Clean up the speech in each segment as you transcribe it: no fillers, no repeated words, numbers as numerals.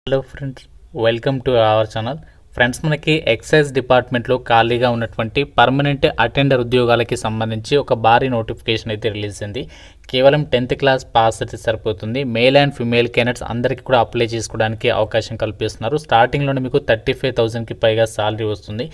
Hello friends, welcome to our channel. Friends, మనకి excise డిపార్ట్మెంట్లో ఖాళీగా ఉన్నటువంటి పర్మనెంట్ అటెండర్ ఉద్యోగాలకి సంబంధించి ఒక భారీ నోటిఫికేషన్ అయితే రిలీజ్ అయింది. కేవలం 10th క్లాస్ పాస్ అయితే సరిపోతుంది. మేల్ అండ్ ఫిమేల్ క్యాండిడేట్స్ అందరికీ కూడా అప్లై చేసుకోవడానికి అవకాశం కల్పిస్తున్నారు. స్టార్టింగ్లోనే మీకు 35,000కి పైగా సాలరీ వస్తుంది.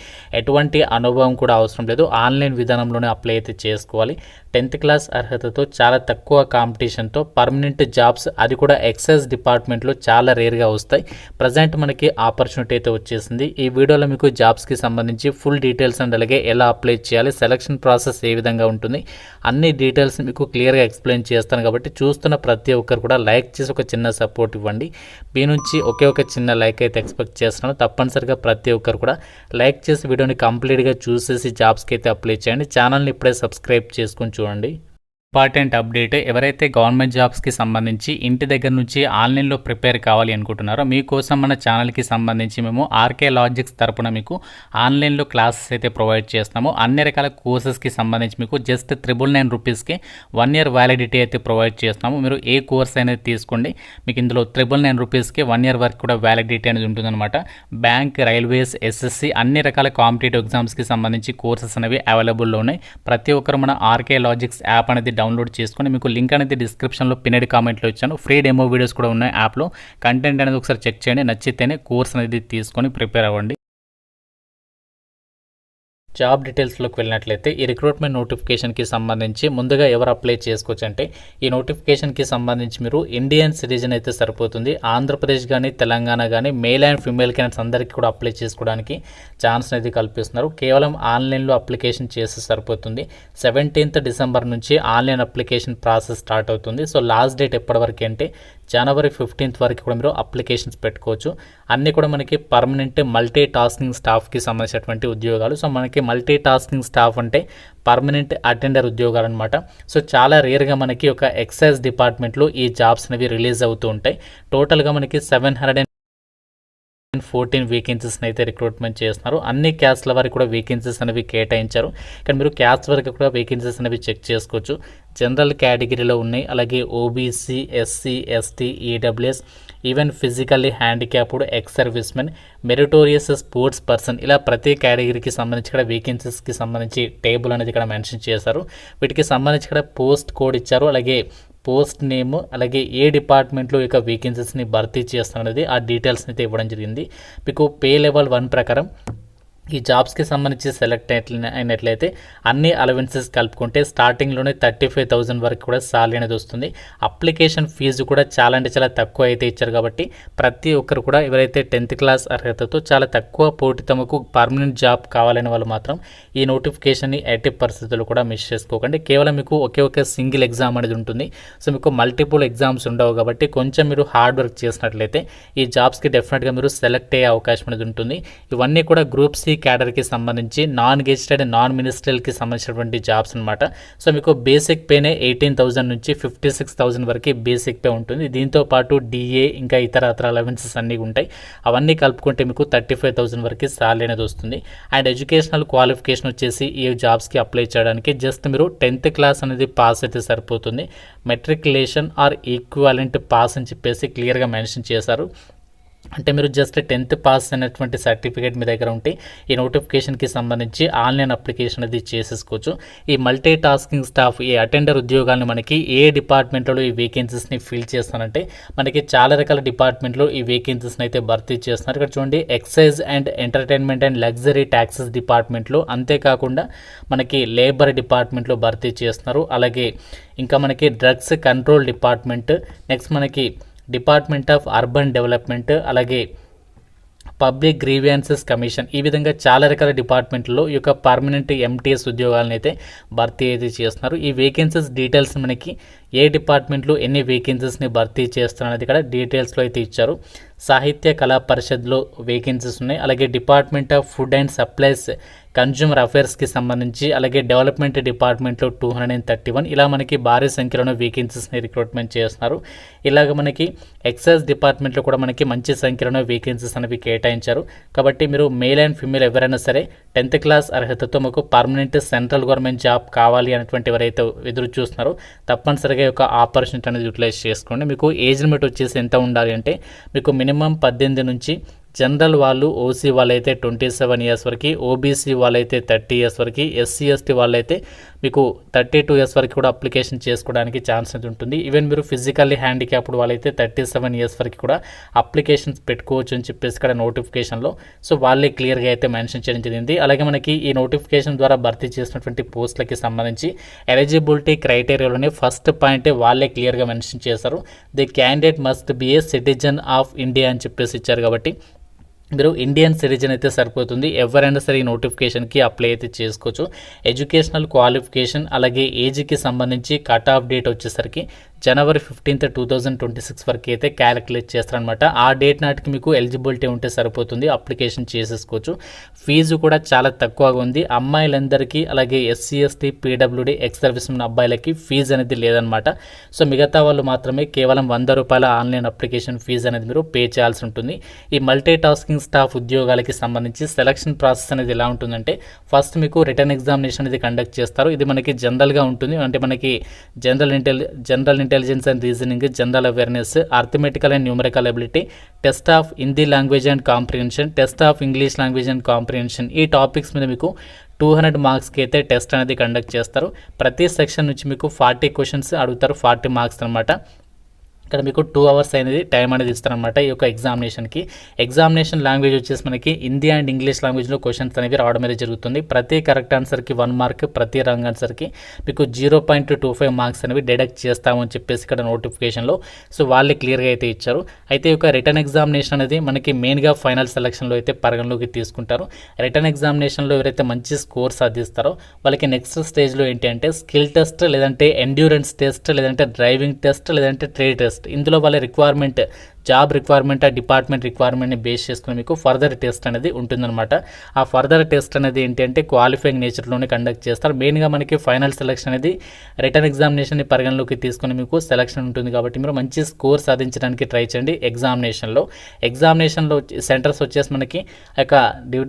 ఎటువంటి అనుభవం కూడా అవసరం లేదు. ఆన్లైన్ విధానంలోనే అప్లై అయితే చేసుకోవాలి. 10th క్లాస్ అర్హతతో చాలా తక్కువ కాంపిటీషన్తో పర్మనెంట్ జాబ్స్, అది కూడా ఎక్సైజ్ డిపార్ట్మెంట్లో చాలా రేర్గా వస్తాయి. ప్రజెంట్ మనకి ఆపర్చునిటీ అయితే వచ్చేసింది. ఈ వీడియోలో మీకు జాబ్స్కి సంబంధించి ఫుల్ డీటెయిల్స్ అండ్ అలాగే ఎలా అప్లై చేయాలి, సెలక్షన్ ప్రాసెస్ ఏ విధంగా ఉంటుంది, అన్ని డీటెయిల్స్ మీకు క్లియర్గా ఎక్స్ప్లెయిన్ చేస్తాను. కాబట్టి చూస్తున్న ప్రతి ఒక్కరు కూడా లైక్ చేసి ఒక చిన్న సపోర్ట్ ఇవ్వండి. మీ నుంచి ఒకే ఒక చిన్న లైక్ అయితే ఎక్స్పెక్ట్ చేస్తున్నాను. తప్పనిసరిగా ప్రతి ఒక్కరు కూడా లైక్ చేసి వీడియోని కంప్లీట్గా చూసేసి జాబ్స్కి అయితే అప్లై చేయండి. ఛానల్ని ఇప్పుడే సబ్స్క్రైబ్ చేసుకొని చూడండి. ఇంపార్టెంట్ అప్డేట్, ఎవరైతే గవర్నమెంట్ జాబ్స్కి సంబంధించి ఇంటి దగ్గర నుంచి ఆన్లైన్లో ప్రిపేర్ కావాలి అనుకుంటున్నారో మీకోసం మన ఛానల్కి సంబంధించి మేము ఆర్కే లాజిక్స్ తరపున మీకు ఆన్లైన్లో క్లాసెస్ అయితే ప్రొవైడ్ చేస్తున్నాము. అన్ని రకాల కోర్సెస్కి సంబంధించి మీకు జస్ట్ 999 రూపీస్కి 1 year వ్యాలిడిటీ అయితే ప్రొవైడ్ చేస్తున్నాము. మీరు ఏ కోర్స్ అనేది తీసుకోండి, మీకు ఇందులో 999 రూపీస్కి 1 year వరకు కూడా వ్యాలిడిటీ అనేది ఉంటుందన్నమాట. బ్యాంక్, రైల్వేస్, ఎస్ఎస్సి అన్ని రకాల కాంపిటేటివ్ ఎగ్జామ్స్కి సంబంధించి కోర్సెస్ అనేవి అవైలబుల్లో ఉన్నాయి. ప్రతి ఒక్కరు మన ఆర్కే లాజిక్స్ యాప్ అనేది డౌన్లోడ్ చేసుకొని, మీకు లింక్ అనేది డిస్క్రిప్షన్లో పిన్నెడ్ కామెంట్లో ఇచ్చాను. ఫ్రీ డెమో వీడియోస్ కూడా ఉన్నాయి యాప్లో. కంటెంట్ అనేది ఒకసారి చెక్ చేయండి. నచ్చితేనే కోర్స్ అనేది తీసుకొని ప్రిపేర్ అవ్వండి. జాబ్ డీటెయిల్స్లోకి వెళ్ళినట్లయితే ఈ రిక్రూట్మెంట్ నోటిఫికేషన్కి సంబంధించి ముందుగా ఎవరు అప్లై చేసుకోవచ్చు అంటే, ఈ నోటిఫికేషన్కి సంబంధించి మీరు ఇండియన్ సిటిజన్ అయితే సరిపోతుంది. ఆంధ్రప్రదేశ్ కానీ తెలంగాణ కానీ మేల్ అండ్ ఫిమేల్ క్యాండిడేట్స్ అందరికీ కూడా అప్లై చేసుకోవడానికి ఛాన్స్ అనేది కల్పిస్తున్నారు. కేవలం ఆన్లైన్లో అప్లికేషన్ చేస్తే సరిపోతుంది. 17th December నుంచి ఆన్లైన్ అప్లికేషన్ ప్రాసెస్ స్టార్ట్ అవుతుంది. సో లాస్ట్ డేట్ ఎప్పటివరకు అంటే January 15th వరకు కూడా మీరు అప్లికేషన్స్ పెట్టుకోవచ్చు. అన్నీ కూడా మనకి పర్మనెంట్ మల్టీ టాస్కింగ్ స్టాఫ్కి సంబంధించినటువంటి ఉద్యోగాలు. సో మనకి మల్టీ టాస్కింగ్ స్టాఫ్ అంటే పర్మనెంట్ అటెండర్ ఉద్యోగాలు అనమాట. సో చాలా రేర్గా మనకి ఒక ఎక్సైజ్ డిపార్ట్మెంట్లో ఈ జాబ్స్ అనేవి రిలీజ్ అవుతూ ఉంటాయి. టోటల్గా మనకి 714 వేకెన్సీస్ని అయితే రిక్రూట్మెంట్ చేస్తున్నారు. అన్ని క్యాస్ట్ల వరకు కూడా వేకెన్సీస్ అనేవి కేటాయించారు. కానీ మీరు క్యాస్ట్ వరకు కూడా వేకెన్సీస్ అనేవి చెక్ చేసుకోవచ్చు. జనరల్ కేటగిరీలో ఉన్నాయి, అలాగే OBC, SC, ST, EWS, even physically handicapped, ex servicemen, meritorious sports person, ఇలా ప్రతి కేటగిరీకి సంబంధించి ఇక్కడ వేకెన్సీస్కి సంబంధించి టేబుల్ అనేది ఇక్కడ మెన్షన్ చేశారు. వీటికి సంబంధించి ఇక్కడ పోస్ట్ కోడ్ ఇచ్చారు, అలాగే పోస్ట్ నేమ్, అలాగే ఏ డిపార్ట్మెంట్లో ఇక వేకెన్సీస్ని భర్తీ చేస్తున్నది ఆ డీటెయిల్స్ని అయితే ఇవ్వడం జరిగింది. మీకు పే లెవెల్ 1 ప్రకారం ఈ జాబ్స్కి సంబంధించి సెలెక్ట్ అయినట్లయితే అన్ని అలవెన్సెస్ కలుపుకుంటే స్టార్టింగ్లోనే 35,000 వరకు కూడా సాలరీ అనేది వస్తుంది. అప్లికేషన్ ఫీజు కూడా చాలా అంటే చాలా తక్కువ అయితే ఇచ్చారు. కాబట్టి ప్రతి ఒక్కరు కూడా ఎవరైతే 10th క్లాస్ అర్హతతో చాలా తక్కువ పోటీ తమకు పర్మనెంట్ జాబ్ కావాలని వాళ్ళు మాత్రం ఈ నోటిఫికేషన్ని ఎట్టి పరిస్థితుల్లో కూడా మిస్ చేసుకోకండి. కేవలం మీకు ఒకే సింగిల్ ఎగ్జామ్ అనేది ఉంటుంది. సో మీకు మల్టిపుల్ ఎగ్జామ్స్ ఉండవు. కాబట్టి కొంచెం మీరు హార్డ్ వర్క్ చేసినట్లయితే ఈ జాబ్స్కి డెఫినెట్గా మీరు సెలెక్ట్ అయ్యే అవకాశం అనేది ఉంటుంది. ఇవన్నీ కూడా గ్రూప్ సి క్యాడర్కి సంబంధించి నాన్ గెజిటెడ్, నాన్ మినిస్ట్రియల్కి సంబంధించినటువంటి జాబ్స్ అనమాట. సో మీకు బేసిక్ పేనే 18,000 నుంచి 56,000 వరకు బేసిక్ పే ఉంటుంది. దీంతో పాటు డిఏ ఇంకా ఇతర అలవెన్సెస్ అన్నీ ఉంటాయి. అవన్నీ కలుపుకుంటే మీకు 35,000 వరకు సాలరీ అనేది వస్తుంది. అండ్ ఎడ్యుకేషనల్ క్వాలిఫికేషన్ వచ్చేసి ఈ జాబ్స్కి అప్లై చేయడానికి జస్ట్ మీరు 10th క్లాస్ అనేది పాస్ అయితే సరిపోతుంది. మెట్రికులేషన్ ఆర్ ఈక్వాలెంట్ పాస్ అని చెప్పేసి క్లియర్గా మెన్షన్ చేశారు. అంటే మీరు జస్ట్ 10th పాస్ అనేటువంటి సర్టిఫికేట్ మీ దగ్గర ఉంటే ఈ నోటిఫికేషన్కి సంబంధించి ఆన్లైన్ అప్లికేషన్ అది చేసేసుకోవచ్చు. ఈ మల్టీ టాస్కింగ్ స్టాఫ్, ఈ అటెండర్ ఉద్యోగాలను మనకి ఏ డిపార్ట్మెంట్లో ఈ వేకెన్సీస్ని ఫిల్ చేస్తానంటే మనకి చాలా రకాల డిపార్ట్మెంట్లో ఈ వేకెన్సీస్ని అయితే భర్తీ చేస్తున్నారు. ఇక్కడ చూడండి, excise and entertainment and luxury taxes డిపార్ట్మెంట్లో, అంతేకాకుండా మనకి లేబర్ డిపార్ట్మెంట్లో భర్తీ చేస్తున్నారు. అలాగే ఇంకా మనకి డ్రగ్స్ కంట్రోల్ డిపార్ట్మెంట్, నెక్స్ట్ మనకి డిపార్ట్మెంట్ ఆఫ్ అర్బన్ డెవలప్మెంట్, అలాగే పబ్లిక్ గ్రీవియన్సెస్ కమిషన్, ఈ విధంగా చాలా రకాల డిపార్ట్మెంట్లో ఈ యొక్క పర్మనెంట్ ఎంటీఎస్ ఉద్యోగాలను అయితే భర్తీ అయితే చేస్తున్నారు. ఈ వేకెన్సీస్ డీటెయిల్స్ మనకి ఏ డిపార్ట్మెంట్లో ఎన్ని వేకెన్సీస్ని భర్తీ చేస్తున్నది ఇక్కడ డీటెయిల్స్లో అయితే ఇచ్చారు. సాహిత్య కళా పరిషత్లో వేకెన్సీస్ ఉన్నాయి. అలాగే department of food and supplies consumer అఫైర్స్కి సంబంధించి, అలాగే డెవలప్మెంట్ డిపార్ట్మెంట్లో 231, ఇలా మనకి భారీ సంఖ్యలోనే వేకెన్సీస్ని రిక్రూట్మెంట్ చేస్తున్నారు. ఇలాగ మనకి ఎక్సైజ్ డిపార్ట్మెంట్లో కూడా మనకి మంచి సంఖ్యలోనే వేకెన్సీస్ అనేవి కేటాయించారు. కాబట్టి మీరు మేల్ అండ్ ఫీమేల్ ఎవరైనా సరే 10th క్లాస్ అర్హతతో మాకు పర్మనెంట్ సెంట్రల్ గవర్నమెంట్ జాబ్ కావాలి అనేటువంటి ఎవరైతే ఎదురు చూస్తున్నారో తప్పనిసరిగా ఒక ఆపర్చునిటీ అనేది యూటిలైజ్ చేసుకోండి. మీకు ఏజ్ లిమిట్ వచ్చేసి ఎంత ఉండాలి అంటే మీకు మినిమం 18 నుంచి, జనరల్ వాళ్ళు ఓసీ వాళ్ళైతే 27 ఇయర్స్ వరకు, ఓబీసీ వాళ్ళైతే 30 ఇయర్స్ వరకు, ఎస్సీ ఎస్టీ వాళ్ళైతే మీకు 32 ఇయర్స్ వరకు కూడా అప్లికేషన్ చేసుకోవడానికి ఛాన్స్ అనేది ఉంటుంది. ఈవెన్ మీరు ఫిజికల్లీ హ్యాండిక్యాప్డ్ వాళ్ళైతే 37 ఇయర్స్ వరకు కూడా అప్లికేషన్స్ పెట్టుకోవచ్చు అని చెప్పేసి ఇక్కడ నోటిఫికేషన్లో సో వాళ్ళే క్లియర్గా అయితే మెన్షన్ చేయడం జరిగింది. అలాగే మనకి ఈ నోటిఫికేషన్ ద్వారా భర్తీ చేసినటువంటి పోస్టులకి సంబంధించి ఎలిజిబిలిటీ క్రైటీరియాలోనే ఫస్ట్ పాయింటే వాళ్ళే క్లియర్గా మెన్షన్ చేశారు. The candidate must be A citizen of India అని చెప్పేసి ఇచ్చారు. కాబట్టి మీరు ఇండియన్ సిటిజన్ అయితే సరిపోతుంది. ఎవరైనా సరే ఈ నోటిఫికేషన్కి అప్లై అయితే చేసుకోవచ్చు. ఎడ్యుకేషనల్ క్వాలిఫికేషన్ అలాగే ఏజ్కి సంబంధించి కట్ ఆఫ్ డేట్ వచ్చేసరికి January 15th, 2026 వరకు అయితే క్యాలిక్యులేట్ చేస్తారనమాట. ఆ డేట్ నాటికి మీకు ఎలిజిబిలిటీ ఉంటే సరిపోతుంది, అప్లికేషన్ చేసేసుకోవచ్చు. ఫీజు కూడా చాలా తక్కువగా ఉంది. అమ్మాయిలందరికీ అలాగే SC ST PWD ex service ఉన్న అబ్బాయిలకి ఫీజు అనేది లేదనమాట. సో మిగతా వాళ్ళు మాత్రమే కేవలం ₹100 ఆన్లైన్ అప్లికేషన్ ఫీజు అనేది మీరు పే చేయాల్సి ఉంటుంది. ఈ మల్టీ టాస్కింగ్ స్టాఫ్ ఉద్యోగాలకి సంబంధించి సెలక్షన్ ప్రాసెస్ అనేది ఎలా ఉంటుందంటే ఫస్ట్ మీకు రిటర్న్ ఎగ్జామినేషన్ అనేది కండక్ట్ చేస్తారు. ఇది మనకి జనరల్గా ఉంటుంది. అంటే మనకి general intelligence and reasoning, general awareness, arithmetical and numerical ability, test of Hindi language and comprehension, test of English language and comprehension, ఈ టాపిక్స్ మీద మీకు 200 మార్క్స్కి అయితే టెస్ట్ అనేది కండక్ట్ చేస్తారు. ప్రతి సెక్షన్ నుంచి మీకు 40 క్వశ్చన్స్ అడుగుతారు, 40 మార్క్స్ అనమాట. ఇక్కడ మీకు 2 hours అనేది టైం అనేది ఇస్తారనమాట ఈ యొక్క ఎగ్జామినేషన్కి. ఎగ్జామినేషన్ లాంగ్వేజ్ వచ్చేసి మనకి హిందీ అండ్ ఇంగ్లీష్ లాంగ్వేజ్లో క్వశ్చన్స్ అనేవి రావడం అనేది జరుగుతుంది. ప్రతి కరెక్ట్ ఆన్సర్కి 1 మార్క్, ప్రతి రాంగ్ ఆన్సర్కి మీకు 0.25 మార్క్స్ అనేవి డిడక్ట్ చేస్తామని చెప్పేసి ఇక్కడ నోటిఫికేషన్లో సో వాళ్ళే క్లియర్గా అయితే ఇచ్చారు. అయితే ఈ యొక్క రిటర్న్ ఎగ్జామినేషన్ అనేది మనకి మెయిన్గా ఫైనల్ సెలక్షన్లో అయితే పరిగణలోకి తీసుకుంటారు. రిటర్న్ ఎగ్జామినేషన్లో ఎవరైతే మంచి స్కోర్ సాధిస్తారో వాళ్ళకి నెక్స్ట్ స్టేజ్లో ఏంటి అంటే స్కిల్ టెస్ట్, లేదంటే ఎండ్యూరెన్స్ టెస్ట్, లేదంటే డ్రైవింగ్ టెస్ట్, లేదంటే ట్రేడ్ టెస్ట్. ఇందులో వాళ్ళ రిక్వైర్మెంట్, జాబ్ రిక్వైర్మెంట్, ఆ డిపార్ట్మెంట్ రిక్వైర్మెంట్ని బేస్ చేసుకుని మీకు ఫర్దర్ టెస్ట్ అనేది ఉంటుందన్నమాట. ఆ ఫర్దర్ టెస్ట్ అనేది ఏంటి అంటే క్వాలిఫైయింగ్ నేచర్లోనే కండక్ట్ చేస్తారు. మెయిన్గా మనకి ఫైనల్ సెలక్షన్ అనేది రిటర్న్ ఎగ్జామినేషన్ని పరిగణలోకి తీసుకుని మీకు సెలక్షన్ ఉంటుంది. కాబట్టి మీరు మంచి స్కోర్ సాధించడానికి ట్రై చేయండి ఎగ్జామినేషన్లో సెంటర్స్ వచ్చేసి మనకి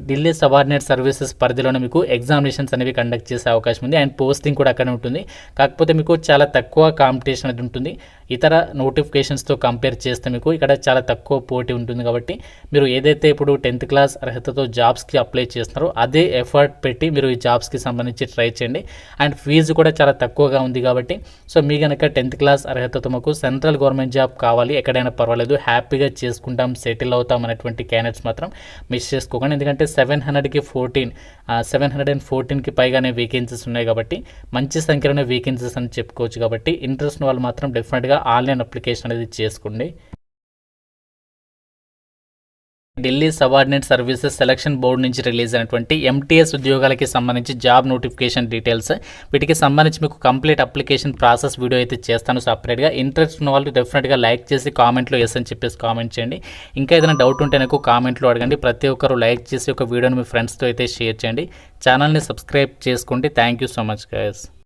ఢిల్లీ సబార్డినేట్ సర్వీసెస్ పరిధిలోనే మీకు ఎగ్జామినేషన్స్ అనేవి కండక్ట్ చేసే అవకాశం ఉంది. అండ్ పోస్టింగ్ కూడా అక్కడే ఉంటుంది. కాకపోతే మీకు చాలా తక్కువ కాంపిటీషన్ అనేది ఉంటుంది. ఇతర నోటిఫికేషన్స్తో కంపేర్ చేస్తే మీకు ఇక్కడ చాలా తక్కువ పోటీ ఉంటుంది. కాబట్టి మీరు ఏదైతే ఇప్పుడు 10th క్లాస్ అర్హతతో జాబ్స్కి అప్లై చేస్తున్నారో అదే ఎఫర్ట్ పెట్టి మీరు ఈ జాబ్స్కి సంబంధించి ట్రై చేయండి. అండ్ ఫీజు కూడా చాలా తక్కువగా ఉంది. కాబట్టి సో మీ కనుక 10th క్లాస్ అర్హతతో మాకు సెంట్రల్ గవర్నమెంట్ జాబ్ కావాలి, ఎక్కడైనా పర్వాలేదు, హ్యాపీగా చేసుకుంటాం, సెటిల్ అవుతాం అనేటువంటి క్యాండిడేట్స్ మాత్రం మిస్ చేసుకోకండి. ఎందుకంటే 714కి పైగానే వేకెన్సీస్ ఉన్నాయి. కాబట్టి మంచి సంఖ్యలోనే వేకెన్సీస్ అని చెప్పుకోవచ్చు. కాబట్టి ఇంట్రెస్ట్ ఉన్న వాళ్ళు మాత్రం డెఫినెట్గా ఆన్లైన్ అప్లికేషన్ అనేది చేసుకోండి. Delhi subordinate services selection board నుంచి రిలీజ్ అయినటువంటి MTS ఉద్యోగాలకి సంబంధించి జాబ్ నోటిఫికేషన్ డీటెయిల్స్, వీటికి సంబంధించి మీకు కంప్లీట్ అప్లికేషన్ ప్రాసెస్ వీడియో అయితే చేస్తాను సపరేట్గా. ఇంట్రెస్ట్ ఉన్న వాళ్ళు డెఫినెట్గా లైక్ చేసి కామెంట్లో ఎస్ అని చెప్పేసి కామెంట్ చేయండి. ఇంకా ఏదైనా డౌట్ ఉంటే నాకు కామెంట్లో అడగండి. ప్రతి ఒక్కరు లైక్ చేసి ఒక వీడియోని మీ ఫ్రెండ్స్తో అయితే షేర్ చేయండి. ఛానల్ని సబ్స్క్రైబ్ చేసుకోండి. Thank you so much guys.